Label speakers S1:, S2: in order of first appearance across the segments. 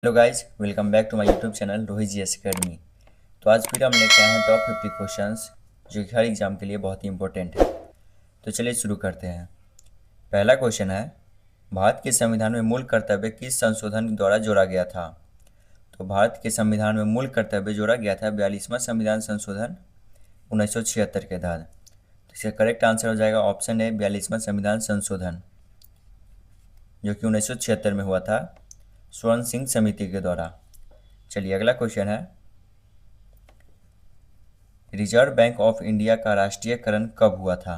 S1: Hello guys, welcome back to my YouTube channel Rohit G S academy. तो आज फिर हम लेके आए हैं टॉप 50 क्वेश्चंस जो कि हर एग्जाम के लिए बहुत ही इंपॉर्टेंट है। तो चलिए शुरू करते हैं। पहला क्वेश्चन है, भारत के संविधान में मूल कर्तव्य किस संशोधन द्वारा जोड़ा गया था? तो भारत के संविधान में मूल कर्तव्य जोड़ा गया था 42वां संविधान संशोधन 1976 के तहत। तो इसका करेक्ट आंसर हो जाएगा ऑप्शन ए 42वां संविधान संशोधन, जो कि 1976 में हुआ था स्वर्ण सिंह समिति के द्वारा। चलिए अगला क्वेश्चन है, रिजर्व बैंक ऑफ इंडिया का राष्ट्रीयकरण कब हुआ था?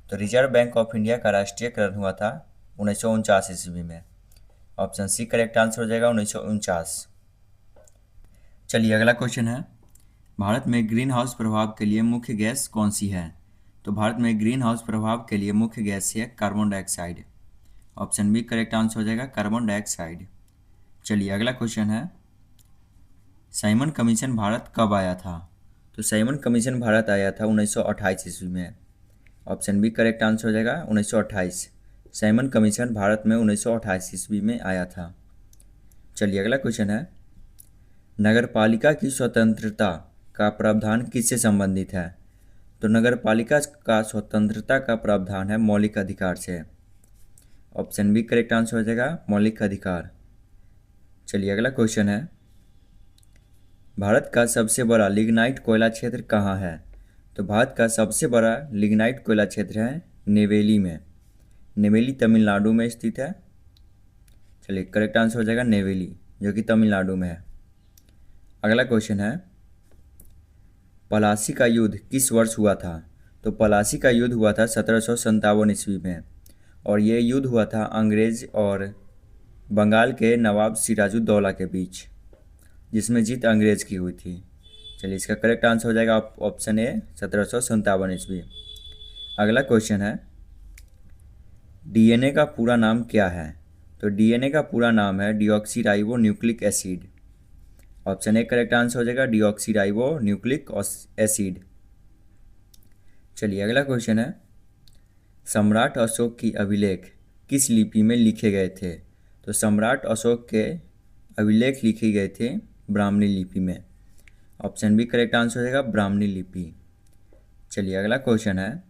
S1: तो रिजर्व बैंक ऑफ इंडिया का राष्ट्रीयकरण हुआ था 1949 ईस्वी में। ऑप्शन सी करेक्ट आंसर हो जाएगा 1949। चलिए अगला क्वेश्चन है, भारत में ग्रीन हाउस प्रभाव के लिए मुख्य गैस कौन सी है? तो भारत में ग्रीन हाउस प्रभाव के लिए मुख्य गैस है carbon dioxide. Option B correct answer हो जाएगा कार्बन डाइऑक्साइड। चलिए अगला क्वेश्चन है, साइमन कमीशन भारत कब आया था? तो साइमन कमीशन भारत आया था 1928 ईस्वी में। ऑप्शन बी करेक्ट आंसर हो जाएगा 1928। साइमन कमीशन भारत में 1928 ईस्वी में आया था। चलिए अगला क्वेश्चन है, नगरपालिका की स्वतंत्रता का प्रावधान किससे संबंधित है? तो नगरपालिका का स्वतंत्रता का प्रावधान है मौलिक अधिकार से। ऑप्शन बी करेक्ट आंसर हो जाएगा मौलिक अधिकार। चलिए अगला क्वेश्चन है, भारत का सबसे बड़ा लिग्नाइट कोयला क्षेत्र कहाँ है? तो भारत का सबसे बड़ा लिग्नाइट कोयला क्षेत्र है नेवेली में। नेवेली तमिलनाडु में स्थित है। चलिए करेक्ट आंसर हो जाएगा नेवेली, जो कि तमिलनाडु में है। अगला क्वेश्चन है, पलासी का युद्ध किस वर्ष हुआ था? तो पलासी का युद्ध हुआ था 1757 ईस्वी में, और ये युद्ध हुआ था अंग्रेज और बंगाल के नवाब सिराजुद्दौला के बीच, जिसमें जीत अंग्रेज की हुई थी। चलिए इसका करेक्ट आंसर हो जाएगा ऑप्शन ए 1757 ईस्वी। अगला क्वेश्चन है, डीएनए का पूरा नाम क्या है? तो डीएनए का पूरा नाम है deoxy ribo nucleic acid. Option A correct answer हो जाएगा डीऑक्सी राइबो न्यूक्लिक एसिड। चलिए अगला क्वेश्चन है, सम्राट अशोक की अभिलेख किस लिपि में लिखे गए थे? तो सम्राट अशोक के अभिलेख लिखे गए थे ब्राह्मणी लिपि में। ऑप्शन बी करेक्ट आंसर हो जाएगा ब्राह्मणी लिपि। चलिए अगला क्वेश्चन है,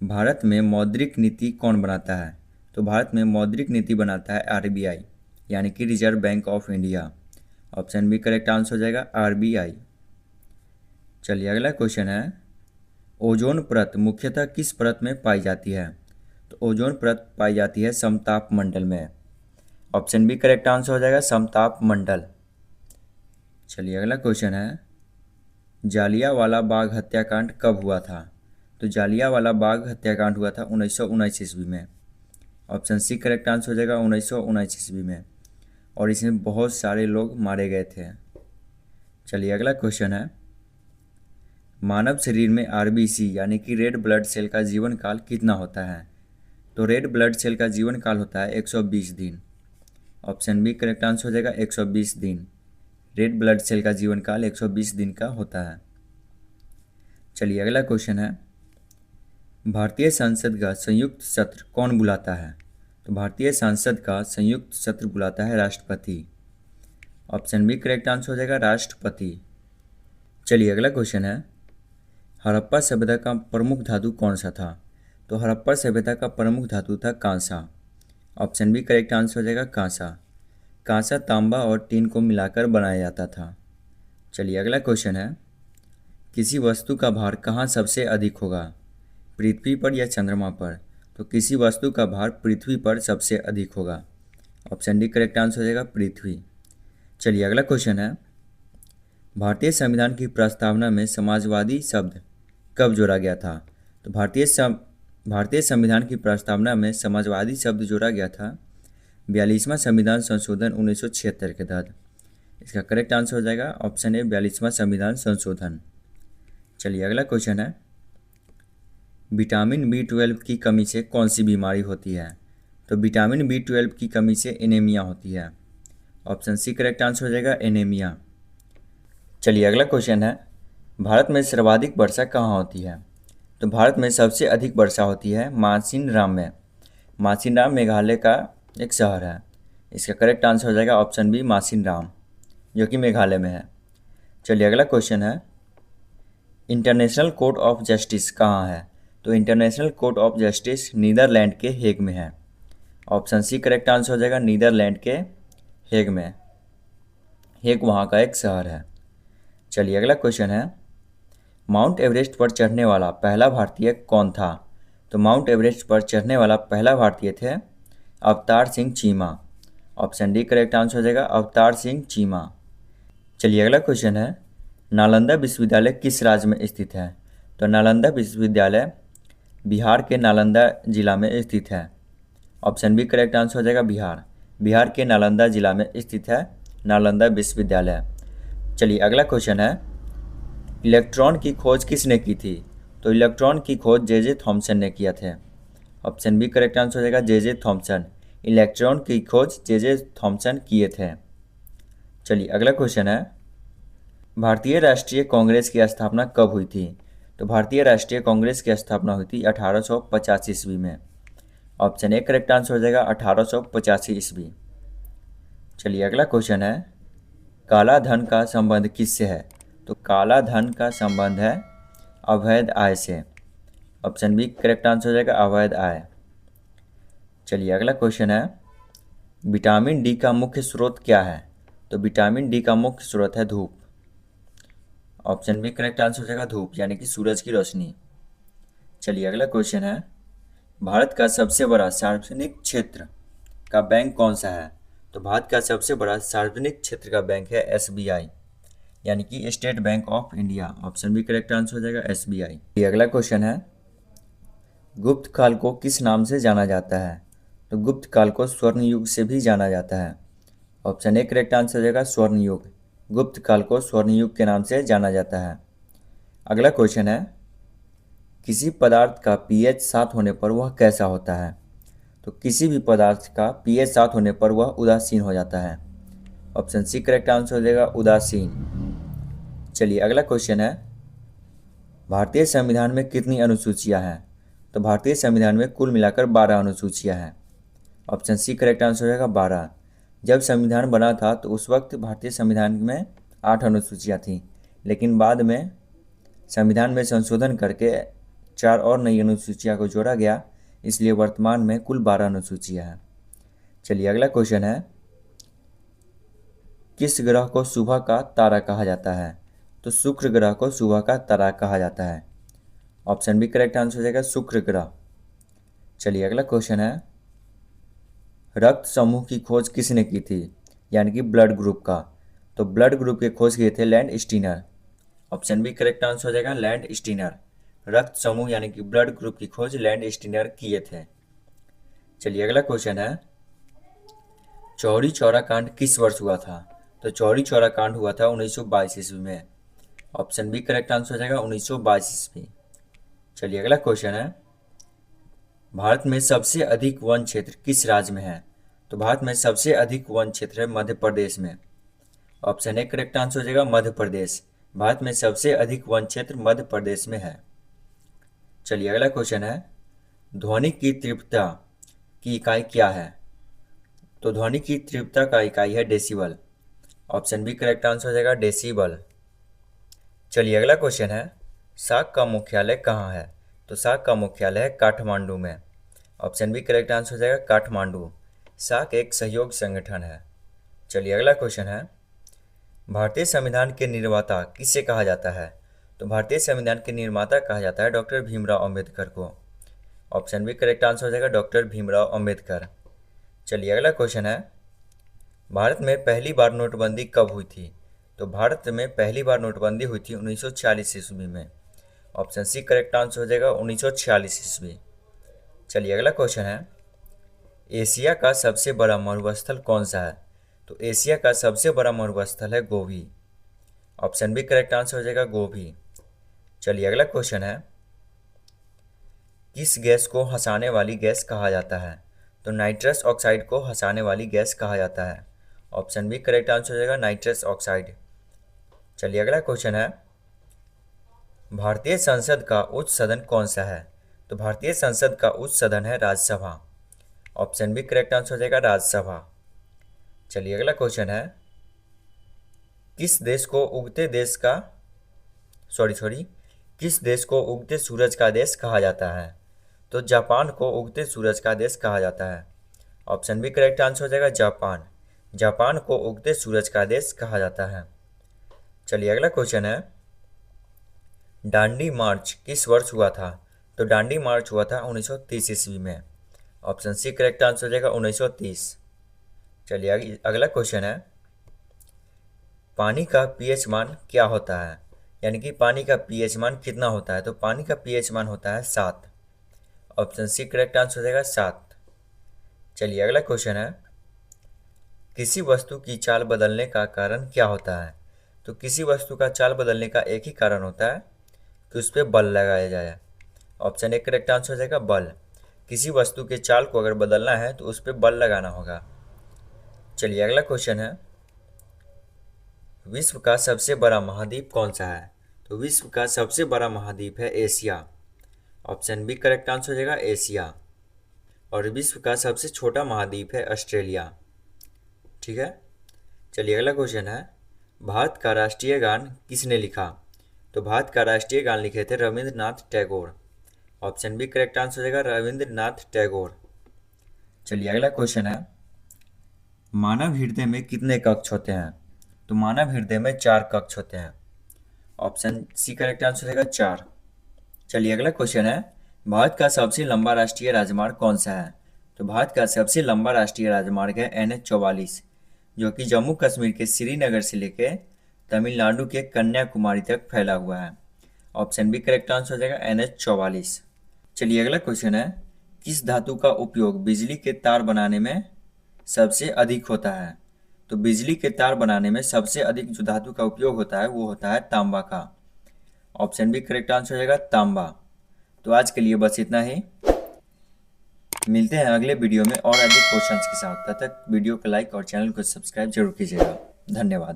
S1: भारत में मौद्रिक नीति कौन बनाता है? तो भारत में मौद्रिक नीति बनाता है आरबीआई, यानी कि reserve bank of India. Option B correct answer हो जाएगा आरबीआई। चलिए अगला क्वेश्चन है, ओजोन परत मुख्यतः किस परत में पाई जाती है? तो ओजोन परत पाई जाती है समताप मंडल में। ऑप्शन बी करेक्ट आंसर हो जाएगा समताप मंडल। चलिए अगला क्वेश्चन है, जालियांवाला बाग हत्याकांड कब हुआ था? तो जालियांवाला बाग हत्याकांड हुआ था 1919 ईस्वी में। ऑप्शन सी करेक्ट आंसर हो जाएगा 1919 ईस्वी में, और इसमें बहुत सारे लोग मारे गए थे। चलिए अगला क्वेश्चन है, मानव शरीर में आरबीसी यानी कि रेड ब्लड सेल का जीवन काल कितना होता है? तो रेड ब्लड सेल का जीवन काल होता है 120 दिन। ऑप्शन बी करेक्ट आंसर हो जाएगा 120 दिन। रेड ब्लड सेल का जीवन काल 120 दिन का होता है। चलिए अगला क्वेश्चन है, भारतीय संसद का संयुक्त सत्र कौन बुलाता है? तो भारतीय संसद का संयुक्त सत्र बुलाता है राष्ट्रपति। ऑप्शन बी करेक्ट आंसर हो जाएगा राष्ट्रपति। चलिए अगला क्वेश्चन है, हड़प्पा सभ्यता का प्रमुख धातु कौन सा था? तो हड़प्पा सभ्यता का प्रमुख धातु था कांसा। ऑप्शन बी करेक्ट आंसर हो जाएगा कांसा। कांसा तांबा और टीन को मिलाकर बनाया जाता था। चलिए अगला क्वेश्चन है, किसी वस्तु का भार कहाँ सबसे अधिक होगा, पृथ्वी पर या चंद्रमा पर? तो किसी वस्तु का भार पृथ्वी पर सबसे अधिक होगा। ऑप्शन डी करेक्ट आंसर हो जाएगा पृथ्वी। चलिए अगला क्वेश्चन है, भारतीय संविधान की प्रस्तावना में समाजवादी शब्द कब जोड़ा गया था? तो भारतीय संविधान की प्रस्तावना में समाजवादी शब्द जोड़ा गया था 42वां संविधान संशोधन 1976 के तहत। इसका करेक्ट आंसर हो जाएगा ऑप्शन ए 42वां संविधान संशोधन। चलिए अगला क्वेश्चन है, विटामिन B12 की कमी से कौन सी बीमारी होती है? तो विटामिन B12 की कमी से एनीमिया होती है। ऑप्शन सी करेक्ट आंसर हो जाएगा एनीमिया। चलिए अगला क्वेश्चन है, भारत में सर्वाधिक वर्षा कहाँ होती है? तो भारत में सबसे अधिक वर्षा होती है मासिनराम में। मासिनराम मेघालय का एक शहर है। इसका करेक्ट आंसर हो जाएगा ऑप्शन बी मासिन राम, जो कि मेघालय में है। चलिए अगला क्वेश्चन है, इंटरनेशनल कोर्ट ऑफ जस्टिस कहाँ है? तो international court of justice Netherland के हेग में है। ऑप्शन सी करेक्ट आंसर हो जाएगा, नीदरलैंड के हेग में। हेग वहाँ का एक शहर है। चलिए अगला क्वेश्चन है, माउंट एवरेस्ट पर चढ़ने वाला पहला भारतीय कौन था? तो माउंट एवरेस्ट पर चढ़ने वाला पहला भारतीय थे Avtar Singh Cheema. Option D correct answer हो जाएगा, अवतार सिंह चीमा। चलिए अगला क्वेश्चन है, नालंदा विश्वविद्यालय किस राज्य में स्थित है? तो नालंदा विश्वविद्यालय बिहार के नालंदा जिला में स्थित है। ऑप्शन बी करेक्ट आंसर हो जाएगा, बिहार। बिहार के नालंदा जिला में स्थित है नालंदा विश्वविद्यालय। चलिए अगला क्वेश्चन है, इलेक्ट्रॉन की खोज किसने की थी? तो इलेक्ट्रॉन की खोज जे थॉमसन ने किया थे। ऑप्शन बी करेक्ट आंसर हो जाएगा, जे थॉमसन। इलेक्ट्रॉन की खोज जे थॉमसन किए थे। चलिए अगला क्वेश्चन है, भारतीय राष्ट्रीय कांग्रेस की स्थापना कब हुई थी? तो भारतीय राष्ट्रीय कांग्रेस की स्थापना हुई थी 1885 ईस्वी में। ऑप्शन ए करेक्ट आंसर हो जाएगा, 1885 ईस्वी। चलिए अगला क्वेश्चन है, काला धन का संबंध किससे है? तो काला धन का संबंध है अवैध आय से। ऑप्शन बी करेक्ट आंसर हो जाएगा, अवैध आय। चलिए अगला क्वेश्चन है, विटामिन डी का मुख्य स्रोत क्या है? तो विटामिन डी का मुख्य स्रोत है धूप। ऑप्शन बी करेक्ट आंसर हो जाएगा, धूप यानी कि सूरज की रोशनी। चलिए अगला क्वेश्चन है, भारत का सबसे बड़ा सार्वजनिक क्षेत्र का बैंक कौन सा है? तो भारत का सबसे बड़ा सार्वजनिक क्षेत्र का बैंक है एसबीआई, यानी कि state bank of India. Option B correct answer हो जाएगा, एसबीआई। ये अगला क्वेश्चन है, गुप्त काल को किस नाम से जाना जाता है? तो गुप्त काल को स्वर्ण युग से भी जाना जाता है। ऑप्शन ए करेक्ट आंसर हो जाएगा, स्वर्ण युग। गुप्त काल को स्वर्ण युग के नाम से जाना जाता है। अगला क्वेश्चन है, किसी पदार्थ का पीएच 7 होने पर वह कैसा होता है? तो किसी भी पदार्थ का पीएच 7 होने पर वह उदासीन हो जाता है। ऑप्शन सी करेक्ट आंसर हो जाएगा, उदासीन। चलिए अगला क्वेश्चन है, भारतीय संविधान में कितनी अनुसूचियां हैं? तो भारतीय संविधान में कुल मिलाकर 12 अनुसूचियां हैं। ऑप्शन सी करेक्ट आंसर हो जाएगा, 12। जब संविधान बना था तो उस वक्त भारतीय संविधान में 8 अनुसूचियां थीं, लेकिन बाद में संविधान में संशोधन करके 4 और नई अनुसूचियां को जोड़ा गया, इसलिए वर्तमान में कुल 12 अनुसूचियां हैं। चलिए अगला क्वेश्चन है, किस ग्रह को सुबह का तारा कहा जाता है? तो शुक्र ग्रह को सुबह का तारा कहा जाता है। ऑप्शन बी करेक्ट आंसर हो जाएगा, शुक्र ग्रह। चलिए अगला क्वेश्चन है, रक्त समूह की खोज किसने की थी, यानी कि ब्लड ग्रुप का? तो ब्लड ग्रुप की खोज किए थे Landsteiner. Option B correct answer हो जाएगा, लैंड स्टीनर। रक्त समूह यानी कि ब्लड ग्रुप की खोज लैंड स्टीनर किए थे। चलिए अगला क्वेश्चन है, चौरी चौरा कांड किस वर्ष हुआ था? तो चौरी चौरा कांड हुआ था 1922 ईस्वी में। ऑप्शन बी करेक्ट आंसर हो जाएगा, 1922 ईस्वी। चलिए अगला क्वेश्चन है, भारत में सबसे अधिक वन क्षेत्र किस राज्य में है? तो भारत में सबसे अधिक वन क्षेत्र है मध्य प्रदेश में। ऑप्शन ए करेक्ट आंसर हो जाएगा, मध्य प्रदेश। भारत में सबसे अधिक वन क्षेत्र मध्य प्रदेश में है। चलिए अगला क्वेश्चन है, ध्वनि की तीव्रता की इकाई क्या है? तो ध्वनि की तीव्रता का इकाई है decibel. Option B correct answer हो जाएगा, डेसिबल। चलिए अगला क्वेश्चन है, सार्क का मुख्यालय कहाँ है? तो सार्क का मुख्यालय है काठमांडू में। ऑप्शन बी करेक्ट आंसर हो जाएगा, काठमांडू। सार्क एक सहयोग संगठन है। चलिए अगला क्वेश्चन है, भारतीय संविधान के निर्माता किसे कहा जाता है? तो भारतीय संविधान के निर्माता कहा जाता है डॉक्टर भीमराव अंबेडकर को। ऑप्शन बी करेक्ट आंसर हो जाएगा, डॉक्टर भीमराव अंबेडकर। चलिए अगला क्वेश्चन है, भारत में पहली बार नोटबंदी कब हुई थी? तो भारत में पहली बार नोटबंदी हुई थी 1946 ईस्वी में। ऑप्शन सी करेक्ट आंसर हो जाएगा, 1946 ईस्वी। चलिए अगला क्वेश्चन है, एशिया का सबसे बड़ा मरुस्थल कौन सा है? तो एशिया का सबसे बड़ा मरुस्थल है गोबी। ऑप्शन बी करेक्ट आंसर हो जाएगा, गोबी। चलिए अगला क्वेश्चन है, किस गैस को हंसाने वाली गैस कहा जाता है? तो नाइट्रस ऑक्साइड को हंसाने वाली गैस कहा जाता है। ऑप्शन बी करेक्ट आंसर हो जाएगा, नाइट्रस ऑक्साइड। चलिए अगला क्वेश्चन है, भारतीय संसद का उच्च सदन कौन सा है? तो भारतीय संसद का उच्च सदन है Rajya Sabha. Option B correct answer हो जाएगा, राज्यसभा। चलिए अगला क्वेश्चन है, किस देश को उगते सूरज का देश कहा जाता है? तो जापान को उगते सूरज का देश कहा जाता है। ऑप्शन बी करेक्ट आंसर हो जाएगा जापान। जापान को उगते सूरज का देश कहा जाता है। चलिए अगला क्वेश्चन है, दांडी मार्च किस वर्ष हुआ था? तो दांडी मार्च हुआ था 1930 ईस्वी में। ऑप्शन सी करेक्ट आंसर हो जाएगा 1930। चलिए अगला क्वेश्चन है, पानी का पीएच मान क्या होता है? यानी कि पानी का पीएच मान कितना होता है? तो पानी का पीएच मान होता है 7। ऑप्शन सी करेक्ट आंसर हो जाएगा 7। चलिए अगला क्वेश्चन है, किसी वस्तु की चाल बदलने का कारण क्या होता है? तो किसी वस्तु का चाल बदलने का एक ही कारण होता है कि उस पर बल लगाया जाए। ऑप्शन ए करेक्ट आंसर हो जाएगा बल। किसी वस्तु के चाल को अगर बदलना है तो उस पर बल लगाना होगा। चलिए अगला क्वेश्चन है, विश्व का सबसे बड़ा महाद्वीप कौन सा है? तो विश्व का सबसे बड़ा महाद्वीप है Asia. Option B correct answer हो जाएगा एशिया। और विश्व का सबसे छोटा महाद्वीप है ऑस्ट्रेलिया। ठीक है। चलिए अगला क्वेश्चन है, भारत का राष्ट्रीय गान किसने लिखा? तो भारत का राष्ट्रीय गान लिखे थे Rabindranath Tagore. Option B correct answer हो जाएगा रविंद्रनाथ टैगोर। चलिए अगला क्वेश्चन है, मानव हृदय में कितने कक्ष होते हैं? तो मानव हृदय में 4 कक्ष होते हैं। ऑप्शन सी करेक्ट आंसर हो जाएगा 4। चलिए अगला क्वेश्चन है, भारत का सबसे लंबा राष्ट्रीय राजमार्ग कौन सा है? तो भारत का सबसे लंबा राष्ट्रीय राजमार्ग है NH-44, जो कि जम्मू कश्मीर के श्रीनगर से लेकर तमिलनाडु के कन्याकुमारी तक फैला हुआ है। ऑप्शन बी करेक्ट आंसर हो जाएगा NH-44। चलिए अगला क्वेश्चन है, किस धातु का उपयोग बिजली के तार बनाने में सबसे अधिक होता है? तो बिजली के तार बनाने में सबसे अधिक जो धातु का उपयोग होता है वो होता है तांबा का। ऑप्शन बी करेक्ट आंसर हो जाएगा तांबा। तो आज के लिए बस इतना ही। मिलते हैं अगले वीडियो में और अधिक क्वेश्चंस के साथ। तब तक वीडियो को लाइक और चैनल को सब्सक्राइब जरूर कीजिएगा। धन्यवाद।